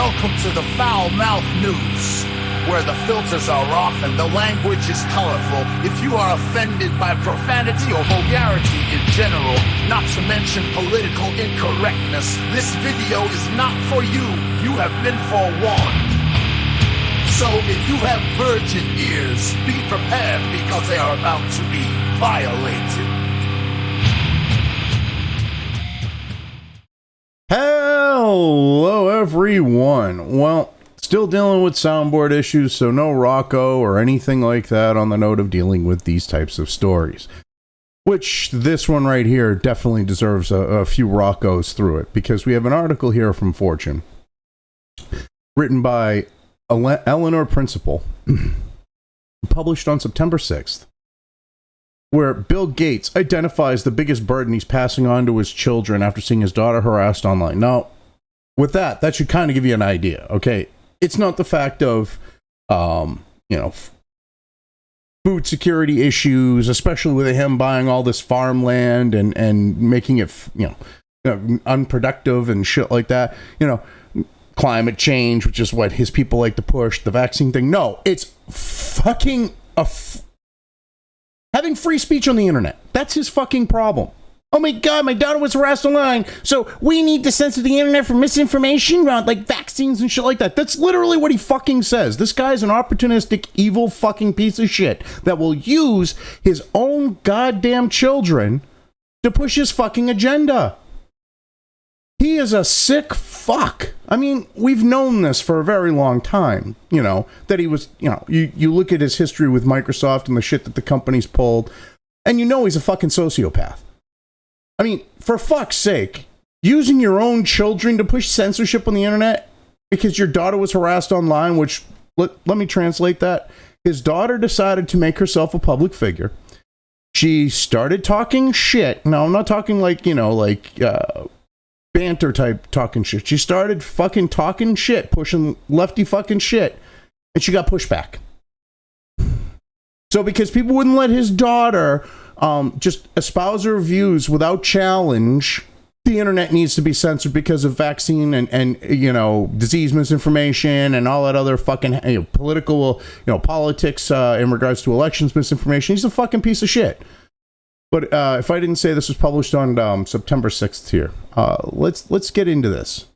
Welcome to the Foul Mouth News, where the filters are off and the language is colorful. If you are offended by profanity or vulgarity in general, not to mention political incorrectness, this video is not for you. You have been forewarned. So if you have virgin ears, be prepared because they are about to be violated. Hello everyone. Well, still dealing with soundboard issues, so no Rocco or anything like that on the note of dealing with these types of stories. Which this one right here definitely deserves a few Roccos through it, because we have an article here from Fortune written by Eleanor Principal, published on September 6th, where Bill Gates identifies the biggest burden he's passing on to his children after seeing his daughter harassed online. Now, with that should kind of give you an idea, okay? It's not the fact of, food security issues, especially with him buying all this farmland and making it, unproductive and shit like that. Climate change, which is what his people like to push, the vaccine thing. No, it's fucking having free speech on the internet. That's his fucking problem. Oh my god, my daughter was harassed online, so we need to censor the internet for misinformation around like vaccines and shit like that. That's literally what he fucking says. This guy's an opportunistic, evil fucking piece of shit that will use his own goddamn children to push his fucking agenda. He is a sick fuck. I mean, we've known this for a very long time, that he was, you look at his history with Microsoft and the shit that the company's pulled, and he's a fucking sociopath. I mean, for fuck's sake, using your own children to push censorship on the internet because your daughter was harassed online, which, let me translate that. His daughter decided to make herself a public figure. She started talking shit. Now, I'm not talking banter type talking shit. She started fucking talking shit, pushing lefty fucking shit, and she got pushed back. So because people wouldn't let his daughter just espouse her views without challenge, the internet needs to be censored because of vaccine and disease misinformation and all that other fucking political politics in regards to elections misinformation. He's a fucking piece of shit. But if I didn't say this was published on September 6th here, let's get into this.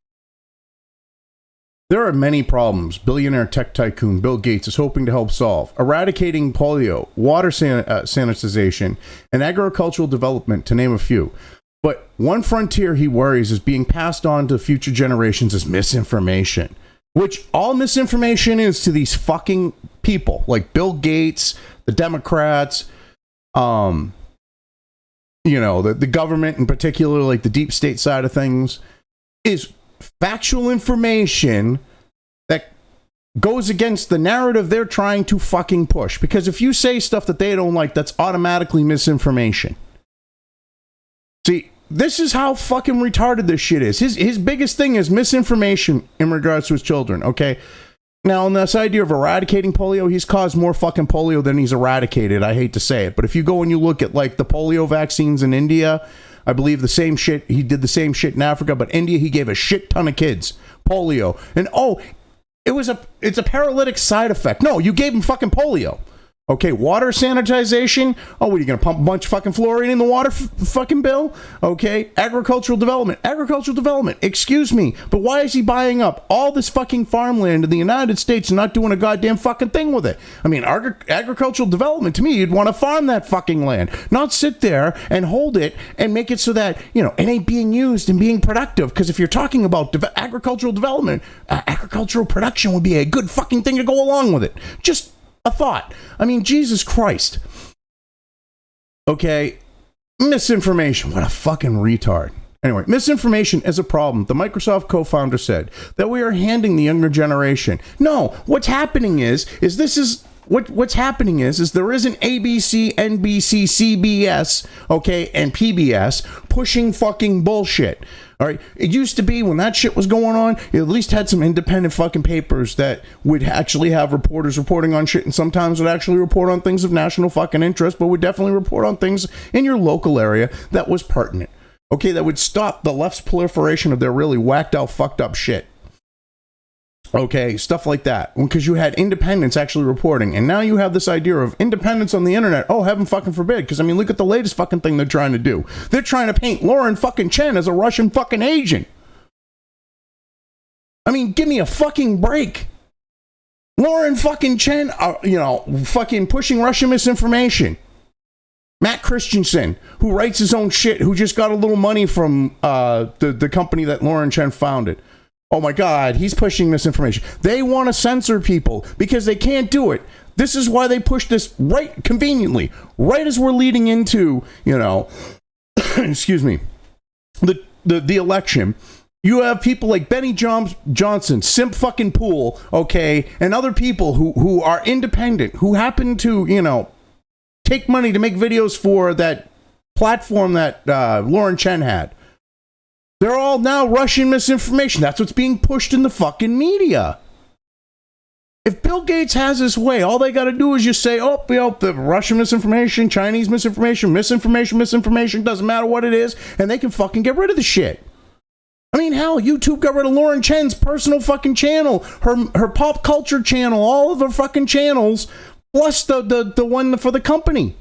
There are many problems billionaire tech tycoon Bill Gates is hoping to help solve. Eradicating polio, water sanitization, and agricultural development, to name a few. But one frontier he worries is being passed on to future generations is misinformation. Which all misinformation is to these fucking people, like Bill Gates, the Democrats, the government in particular, like the deep state side of things, is factual information that goes against the narrative they're trying to fucking push. Because if you say stuff that they don't like, that's automatically misinformation. See, this is how fucking retarded this shit is. His biggest thing is misinformation in regards to his children, okay? Now, on this idea of eradicating polio, he's caused more fucking polio than he's eradicated. I hate to say it. But if you go and you look at, like, the polio vaccines in India, I believe the same shit, he did the same shit in Africa, but India, he gave a shit ton of kids polio. And, it's a paralytic side effect. No, you gave him fucking polio. Okay, water sanitization. Oh, what are you going to pump a bunch of fucking fluorine in the water, fucking Bill? Okay, agricultural development. Excuse me, but why is he buying up all this fucking farmland in the United States and not doing a goddamn fucking thing with it? I mean, agricultural development, to me, you'd want to farm that fucking land, not sit there and hold it and make it so that, it ain't being used and being productive. Because if you're talking about agricultural development, agricultural production would be a good fucking thing to go along with it. Just a thought. I mean, Jesus Christ. Okay, misinformation. What a fucking retard. Anyway, misinformation is a problem. The Microsoft co-founder said that we are handing the younger generation. No, what's happening is what's happening is there is an ABC, NBC, CBS, okay, and PBS pushing fucking bullshit. All right, it used to be when that shit was going on, you at least had some independent fucking papers that would actually have reporters reporting on shit, and sometimes would actually report on things of national fucking interest, but would definitely report on things in your local area that was pertinent. Okay, that would stop the left's proliferation of their really whacked out, fucked up shit. Okay, stuff like that. Because you had independents actually reporting, and now you have this idea of independence on the internet. Oh, heaven fucking forbid. Because, I mean, look at the latest fucking thing they're trying to do. They're trying to paint Lauren fucking Chen as a Russian fucking agent. I mean, give me a fucking break. Lauren fucking Chen, fucking pushing Russian misinformation. Matt Christensen, who writes his own shit, who just got a little money from the company that Lauren Chen founded. Oh my God, he's pushing misinformation. They want to censor people because they can't do it. This is why they push this right conveniently, right as we're leading into, excuse me, the election. You have people like Benny Johnson, Simp fucking Pool, okay, and other people who are independent, who happen to, take money to make videos for that platform that Lauren Chen had. They're all now Russian misinformation. That's what's being pushed in the fucking media. If Bill Gates has his way, all they got to do is just say, the Russian misinformation, Chinese misinformation, misinformation, doesn't matter what it is, and they can fucking get rid of the shit. I mean, hell, YouTube got rid of Lauren Chen's personal fucking channel, her pop culture channel, all of her fucking channels, plus the one for the company.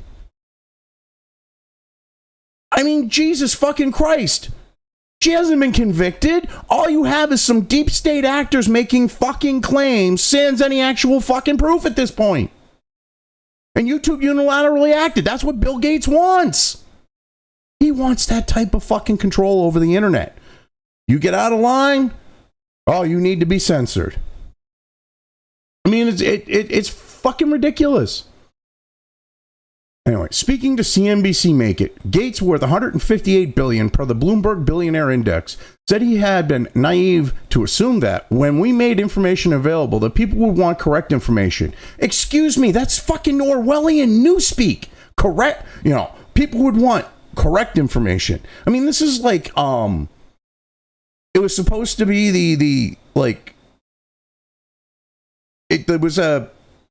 I mean, Jesus fucking Christ. She hasn't been convicted. All you have is some deep state actors making fucking claims, sans any actual fucking proof at this point. And YouTube unilaterally acted. That's what Bill Gates wants. He wants that type of fucking control over the internet. You get out of line, you need to be censored. I mean, it's fucking ridiculous. Anyway, speaking to CNBC Make It, Gates, worth $158 billion per the Bloomberg Billionaire Index, said he had been naive to assume that when we made information available, that people would want correct information. Excuse me, that's fucking Orwellian newspeak. Correct, people would want correct information. I mean, this is like, it was supposed to be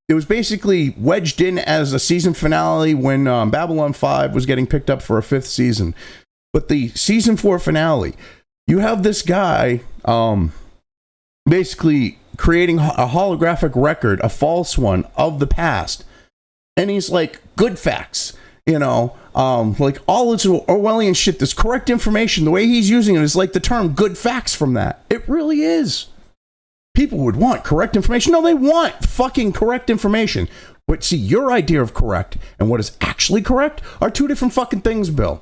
it was basically wedged in as a season finale when Babylon 5 was getting picked up for a 5th season. But the season 4 finale, you have this guy basically creating a holographic record, a false one, of the past. And he's like, good facts, like all this Orwellian shit, this correct information, the way he's using it is like the term good facts from that. It really is. People would want correct information. No, they want fucking correct information. But see, your idea of correct and what is actually correct are two different fucking things, Bill.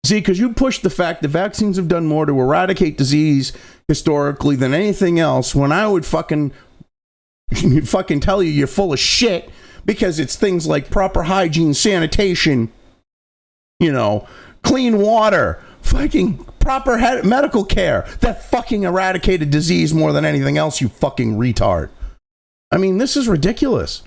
See, because you push the fact that vaccines have done more to eradicate disease historically than anything else, when I would fucking tell you're full of shit, because it's things like proper hygiene, sanitation, clean water, fucking proper medical care that fucking eradicated disease more than anything else, you fucking retard. I mean, this is ridiculous.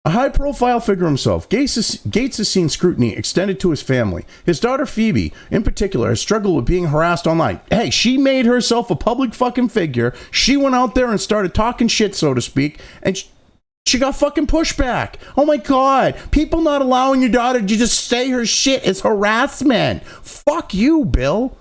A high-profile figure himself, Gates has seen scrutiny extended to his family. His daughter Phoebe, in particular, has struggled with being harassed online. Hey, she made herself a public fucking figure. She went out there and started talking shit, so to speak, and she got fucking pushback. Oh my God. People not allowing your daughter to just say her shit is harassment. Fuck you, Bill.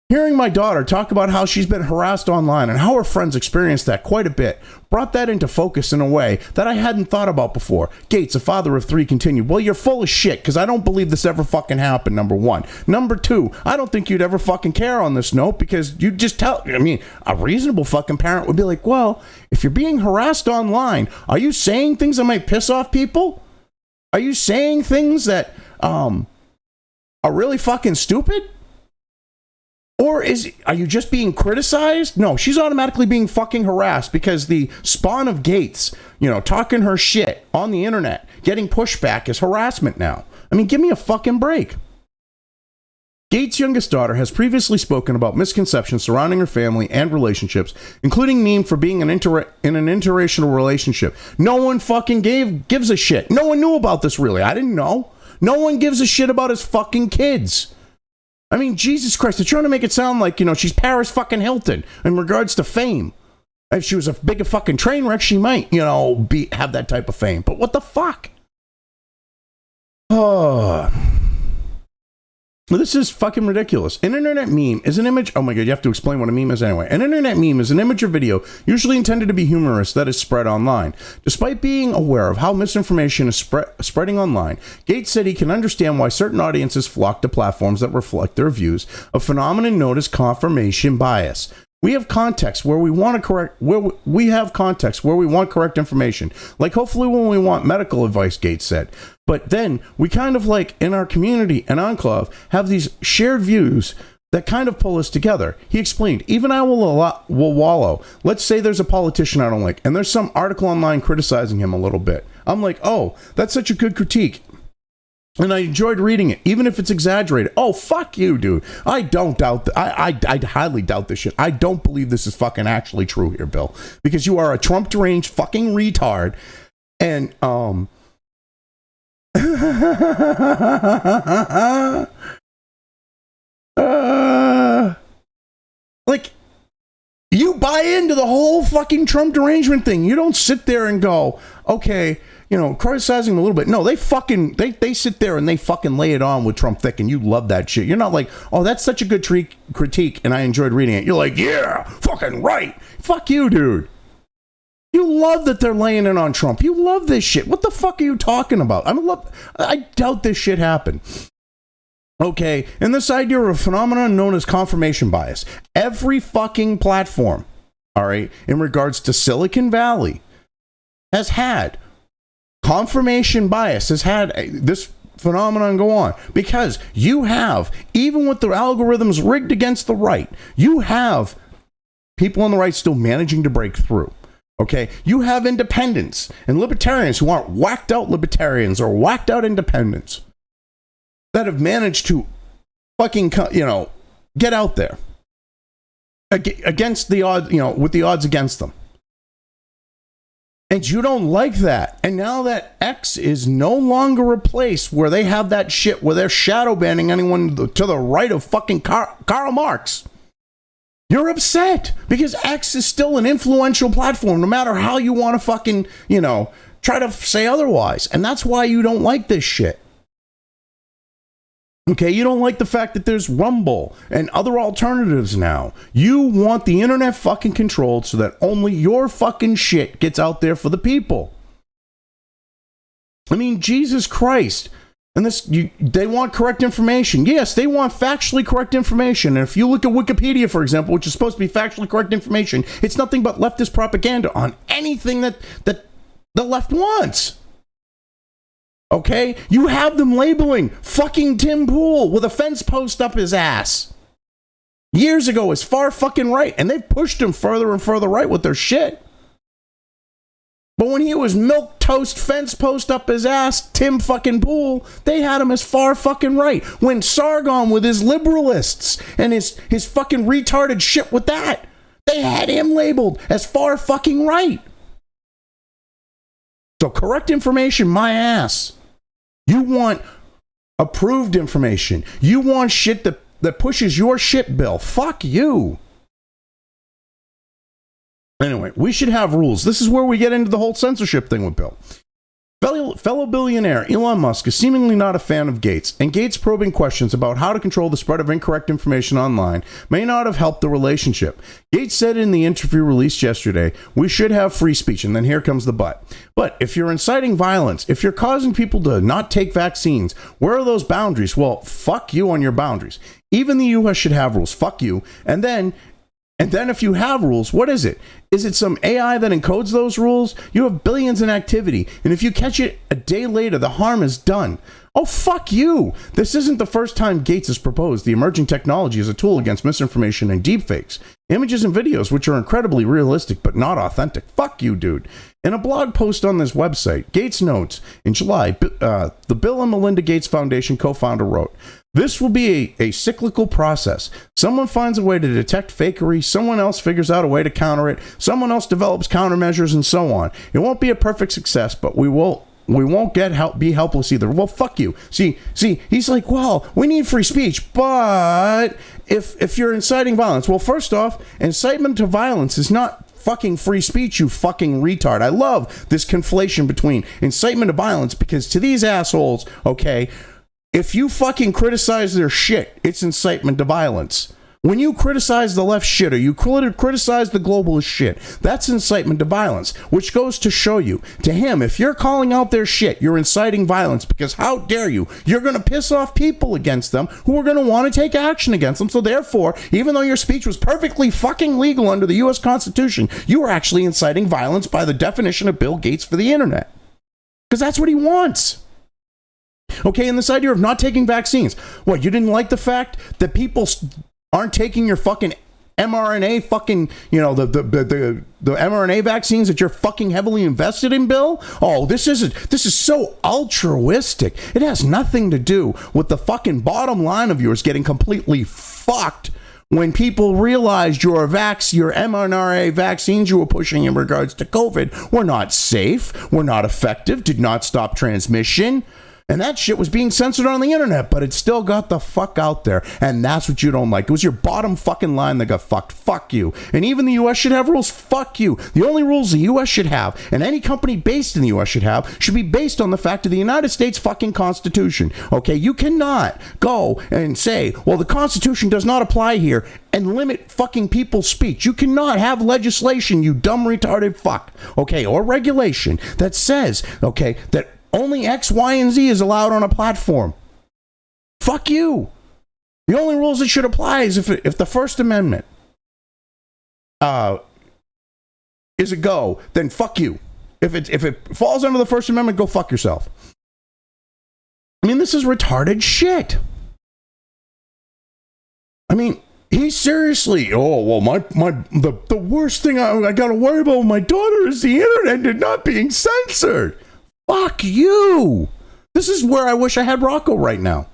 Hearing my daughter talk about how she's been harassed online and how her friends experienced that quite a bit brought that into focus in a way that I hadn't thought about before. Gates, a father of 3, continued, well, you're full of shit because I don't believe this ever fucking happened, number one. Number two, I don't think you'd ever fucking care on this note because you just a reasonable fucking parent would be like, well, if you're being harassed online, are you saying things that might piss off people? Are you saying things that are really fucking stupid? Or are you just being criticized? No, she's automatically being fucking harassed because the spawn of Gates, talking her shit on the internet, getting pushback is harassment now. I mean, give me a fucking break. Gates' youngest daughter has previously spoken about misconceptions surrounding her family and relationships, including meme for being in an interracial relationship. No one fucking gives a shit. No one knew about this really. I didn't know. No one gives a shit about his fucking kids. I mean, Jesus Christ, they're trying to make it sound like, she's Paris fucking Hilton in regards to fame. If she was a big fucking train wreck, she might, have that type of fame. But what the fuck? Oh. This is fucking ridiculous. An internet meme is an image. Oh my God, you have to explain what a meme is anyway. An internet meme is an image or video usually intended to be humorous that is spread online. Despite being aware of how misinformation is spreading online, Gates said he can understand why certain audiences flock to platforms that reflect their views, a phenomenon known as confirmation bias. We have context where we want correct information. Like hopefully when we want medical advice, Gates said. But then we kind of like in our community and enclave have these shared views that kind of pull us together. He explained, even I will wallow. Let's say there's a politician I don't like and there's some article online criticizing him a little bit. I'm like, oh, that's such a good critique. And I enjoyed reading it, even if it's exaggerated. Oh, fuck you, dude. I don't doubt I highly doubt this shit. I don't believe this is fucking actually true here, Bill. Because you are a Trump deranged fucking retard. And, like, you buy into the whole fucking Trump derangement thing. You don't sit there and go, okay, you know, criticizing him a little bit. No, they sit there and they fucking lay it on with Trump thick, and you love that shit. You're not like, oh, that's such a good critique, and I enjoyed reading it. You're like, yeah, fucking right. Fuck you, dude. You love that they're laying it on Trump. You love this shit. What the fuck are you talking about? I doubt this shit happened. Okay, and this idea of a phenomenon known as confirmation bias. Every fucking platform, all right, in regards to Silicon Valley, has had confirmation bias, has had this phenomenon go on. Because you have, even with the algorithms rigged against the right, you have people on the right still managing to break through. Okay, you have independents and libertarians who aren't whacked out libertarians or whacked out independents that have managed to fucking, you know, get out there against the odds, you know, with the odds against them. And you don't like that. And now that X is no longer a place where they have that shit where they're shadow banning anyone to the right of fucking Karl Marx, you're upset because X is still an influential platform, no matter how you want to fucking, you know, try to say otherwise. And that's why you don't like this shit. Okay, you don't like the fact that there's Rumble and other alternatives now. You want the internet fucking controlled so that only your fucking shit gets out there for the people. I mean, Jesus Christ. And they want correct information. Yes, they want factually correct information. And if you look at Wikipedia, for example, which is supposed to be factually correct information, it's nothing but leftist propaganda on anything that the left wants. Okay? You have them labeling fucking Tim Pool with a fence post up his ass years ago as far fucking right. And they've pushed him further and further right with their shit. But when he was milk toast fence post up his ass, Tim fucking Pool, they had him as far fucking right. When Sargon with his liberalists and his fucking retarded shit with that, they had him labeled as far fucking right. So correct information, my ass. You want approved information. You want shit that pushes your shit bill. Fuck you. Anyway, we should have rules. This is where we get into the whole censorship thing with Bill. Fellow billionaire Elon Musk is seemingly not a fan of Gates, and Gates' probing questions about how to control the spread of incorrect information online may not have helped the relationship. Gates said in the interview released yesterday, we should have free speech, and then here comes the but. But if you're inciting violence, if you're causing people to not take vaccines, where are those boundaries? Well, fuck you on your boundaries. Even the U.S. should have rules. Fuck you. And then if you have rules, what is it? Is it some AI that encodes those rules? You have billions in activity, and if you catch it a day later, the harm is done. Oh, fuck you. This isn't the first time Gates has proposed the emerging technology as a tool against misinformation and deepfakes. Images and videos which are incredibly realistic but not authentic. Fuck you, dude. In a blog post on this website, Gates notes, in July, the Bill and Melinda Gates Foundation co-founder wrote, this will be a cyclical process. Someone finds a way to detect fakery, someone else figures out a way to counter it, someone else develops countermeasures, and so on. It won't be a perfect success, but we won't be helpless either. Well, fuck you. See, he's like, well, we need free speech, but if you're inciting violence, well, first off, incitement to violence is not fucking free speech, you fucking retard. I love this conflation between incitement to violence, because to these assholes, okay, If you fucking criticize their shit, it's incitement to violence. When you criticize the left shit or you criticize the globalist shit, that's incitement to violence, which goes to show you, to him, if you're calling out their shit, you're inciting violence, because how dare you? You're going to piss off people against them who are going to want to take action against them. So therefore, even though your speech was perfectly fucking legal under the U.S. Constitution, you are actually inciting violence by the definition of Bill Gates for the internet. Because that's what he wants. Okay, and this idea of not taking vaccines. What, you didn't like the fact that people aren't taking your fucking mRNA fucking, the mRNA vaccines that you're fucking heavily invested in, Bill? Oh, this is so altruistic. It has nothing to do with the fucking bottom line of yours getting completely fucked when people realized your mRNA vaccines you were pushing in regards to COVID were not safe, were not effective, did not stop transmission. And that shit was being censored on the internet, but it still got the fuck out there. And that's what you don't like. It was your bottom fucking line that got fucked. Fuck you. And even the U.S. should have rules. Fuck you. The only rules the U.S. should have, and any company based in the U.S. should have, should be based on the fact of the United States fucking Constitution. Okay? You cannot go and say, well, the Constitution does not apply here, and limit fucking people's speech. You cannot have legislation, you dumb retarded fuck. Okay? Or regulation that says, okay, that only X, Y, and Z is allowed on a platform. Fuck you. The only rules that should apply is if the First Amendment is a go, then fuck you. If it falls under the First Amendment, go fuck yourself. I mean, this is retarded shit. I mean, he seriously, the worst thing I got to worry about with my daughter is the internet not being censored. Fuck you. This is where I wish I had Rocco right now.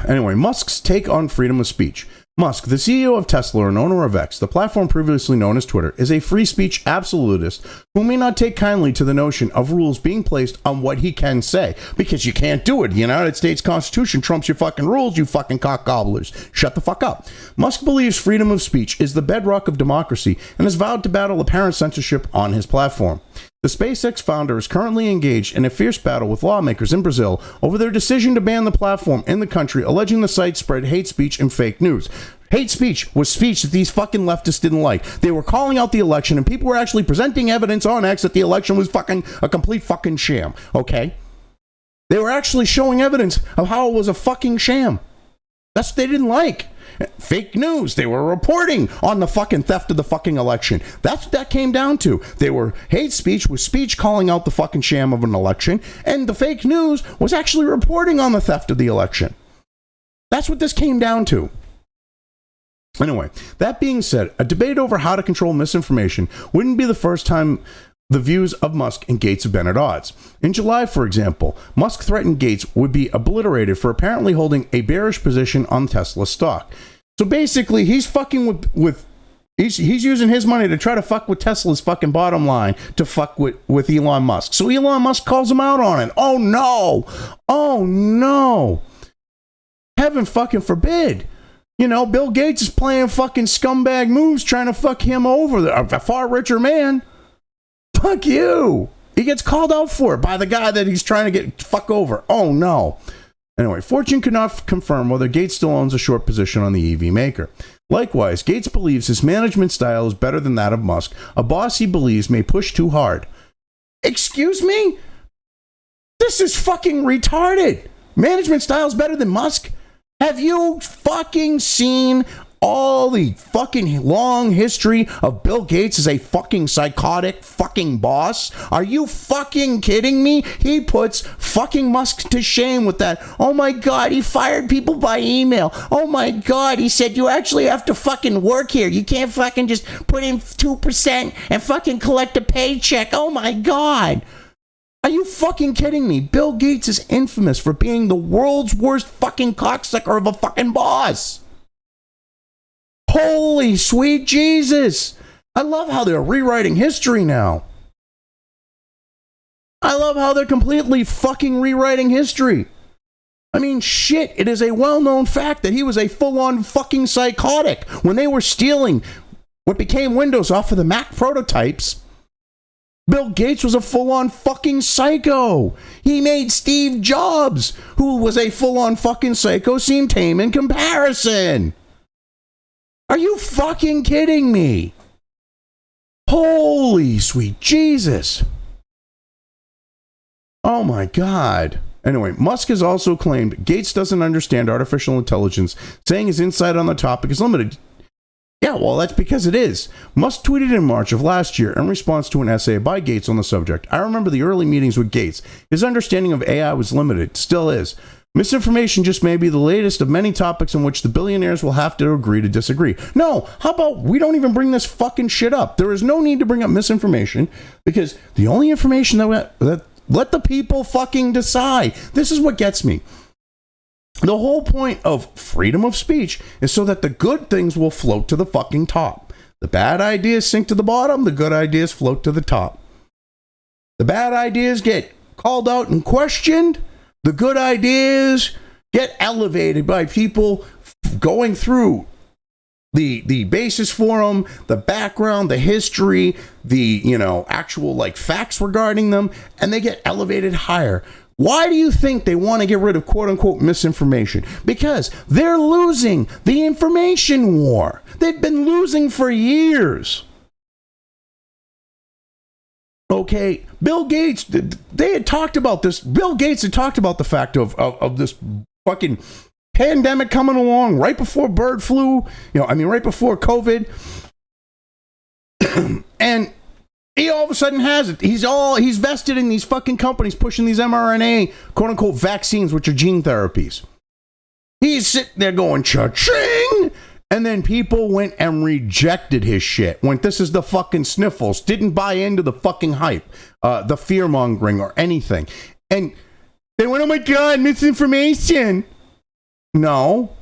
Anyway, Musk's take on freedom of speech. Musk, the CEO of Tesla and owner of X, the platform previously known as Twitter, is a free speech absolutist who may not take kindly to the notion of rules being placed on what he can say, because you can't do it. The United States Constitution trumps your fucking rules, you fucking cock gobblers. Shut the fuck up. Musk believes freedom of speech is the bedrock of democracy and has vowed to battle apparent censorship on his platform. The SpaceX founder is currently engaged in a fierce battle with lawmakers in Brazil over their decision to ban the platform in the country, alleging the site spread hate speech and fake news. Hate speech was speech that these fucking leftists didn't like. They were calling out the election, and people were actually presenting evidence on X that the election was fucking a complete fucking sham, okay? They were actually showing evidence of how it was a fucking sham. That's what they didn't like. Fake news. They were reporting on the fucking theft of the fucking election. That's what that came down to. They were hate speech was speech calling out the fucking sham of an election, and the fake news was actually reporting on the theft of the election. That's what this came down to. Anyway, that being said, a debate over how to control misinformation wouldn't be the first time the views of Musk and Gates have been at odds. In July, for example, Musk threatened Gates would be obliterated for apparently holding a bearish position on Tesla stock. So basically, he's fucking he's using his money to try to fuck with Tesla's fucking bottom line to fuck with Elon Musk. So Elon Musk calls him out on it. Oh no! Oh no! Heaven fucking forbid! Bill Gates is playing fucking scumbag moves trying to fuck him over, a far richer man. Fuck you. He gets called out for it by the guy that he's trying to get fuck over. Oh no. Anyway, Fortune could not confirm whether Gates still owns a short position on the EV maker. Likewise, Gates believes his management style is better than that of Musk, a boss he believes may push too hard. Excuse me? This is fucking retarded. Management style is better than Musk? Have you fucking seen all the fucking long history of Bill Gates as a fucking psychotic fucking boss? Are you fucking kidding me? He puts fucking Musk to shame with that. Oh my God, he fired people by email. Oh my God, he said you actually have to fucking work here. You can't fucking just put in 2% and fucking collect a paycheck. Oh my God. Are you fucking kidding me? Bill Gates is infamous for being the world's worst fucking cocksucker of a fucking boss. Holy sweet Jesus. I love how they're rewriting history now. I love how they're completely fucking rewriting history. I mean, shit, it is a well-known fact that he was a full-on fucking psychotic when they were stealing what became Windows off of the Mac prototypes. Bill Gates was a full-on fucking psycho. He made Steve Jobs, who was a full-on fucking psycho, seem tame in comparison. Are you fucking kidding me? Holy sweet Jesus. Oh my God. Anyway, Musk has also claimed Gates doesn't understand artificial intelligence, saying his insight on the topic is limited. Yeah, well, that's because it is. Musk tweeted in March of last year in response to an essay by Gates on the subject. I remember the early meetings with Gates. His understanding of AI was limited, still is. Misinformation just may be the latest of many topics in which the billionaires will have to agree to disagree. No, how about we don't even bring this fucking shit up? There is no need to bring up misinformation because the only information that let the people fucking decide. This is what gets me. The whole point of freedom of speech is so that the good things will float to the fucking top. The bad ideas sink to the bottom, the good ideas float to the top. The bad ideas get called out and questioned. The good ideas get elevated by people going through the basis for them, the background, the history, the, actual like facts regarding them, and they get elevated higher. Why do you think they want to get rid of quote unquote misinformation? Because they're losing the information war. They've been losing for years. Okay, Bill Gates, they had talked about this. Bill Gates had talked about the fact of this fucking pandemic coming along right before bird flu, right before COVID. And he all of a sudden has it. He's vested in these fucking companies pushing these mRNA, quote unquote, vaccines, which are gene therapies. He's sitting there going, cha-ching! And then people went and rejected his shit. Went, this is the fucking sniffles. Didn't buy into the fucking hype, the fear mongering or anything. And they went, oh my God, misinformation. No.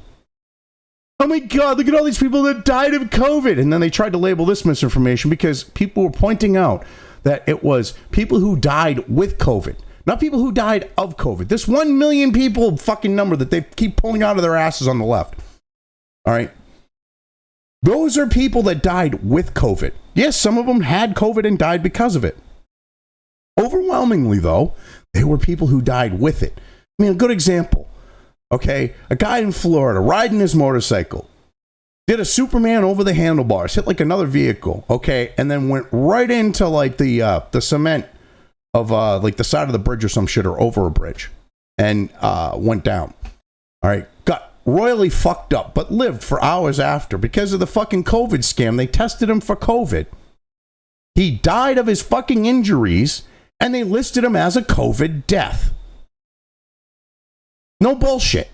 Oh my God, look at all these people that died of COVID. And then they tried to label this misinformation because people were pointing out that it was people who died with COVID, not people who died of COVID. This 1 million people fucking number that they keep pulling out of their asses on the left. All right. Those are people that died with COVID. Yes, some of them had COVID and died because of it. Overwhelmingly, though, they were people who died with it. I mean, a good example. Okay, a guy in Florida riding his motorcycle, did a Superman over the handlebars, hit like another vehicle, okay, and then went right into like the cement of like the side of the bridge or some shit, or over a bridge, and went down. All right, got royally fucked up, but lived for hours after because of the fucking COVID scam. They tested him for COVID. He died of his fucking injuries, and they listed him as a COVID death. No bullshit.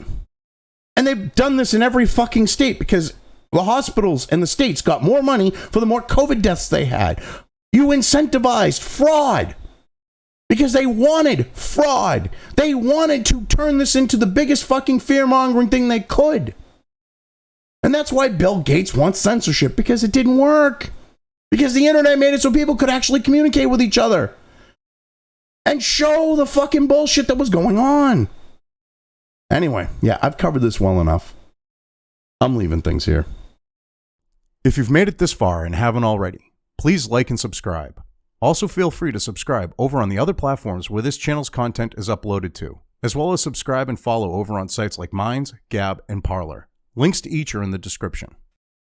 And they've done this in every fucking state because the hospitals and the states got more money for the more COVID deaths they had. You incentivized fraud because they wanted fraud. They wanted to turn this into the biggest fucking fear-mongering thing they could. And that's why Bill Gates wants censorship, because it didn't work. Because the internet made it so people could actually communicate with each other and show the fucking bullshit that was going on. Anyway, yeah, I've covered this well enough. I'm leaving things here. If you've made it this far and haven't already, please like and subscribe. Also, feel free to subscribe over on the other platforms where this channel's content is uploaded to, as well as subscribe and follow over on sites like Minds, Gab, and Parler. Links to each are in the description.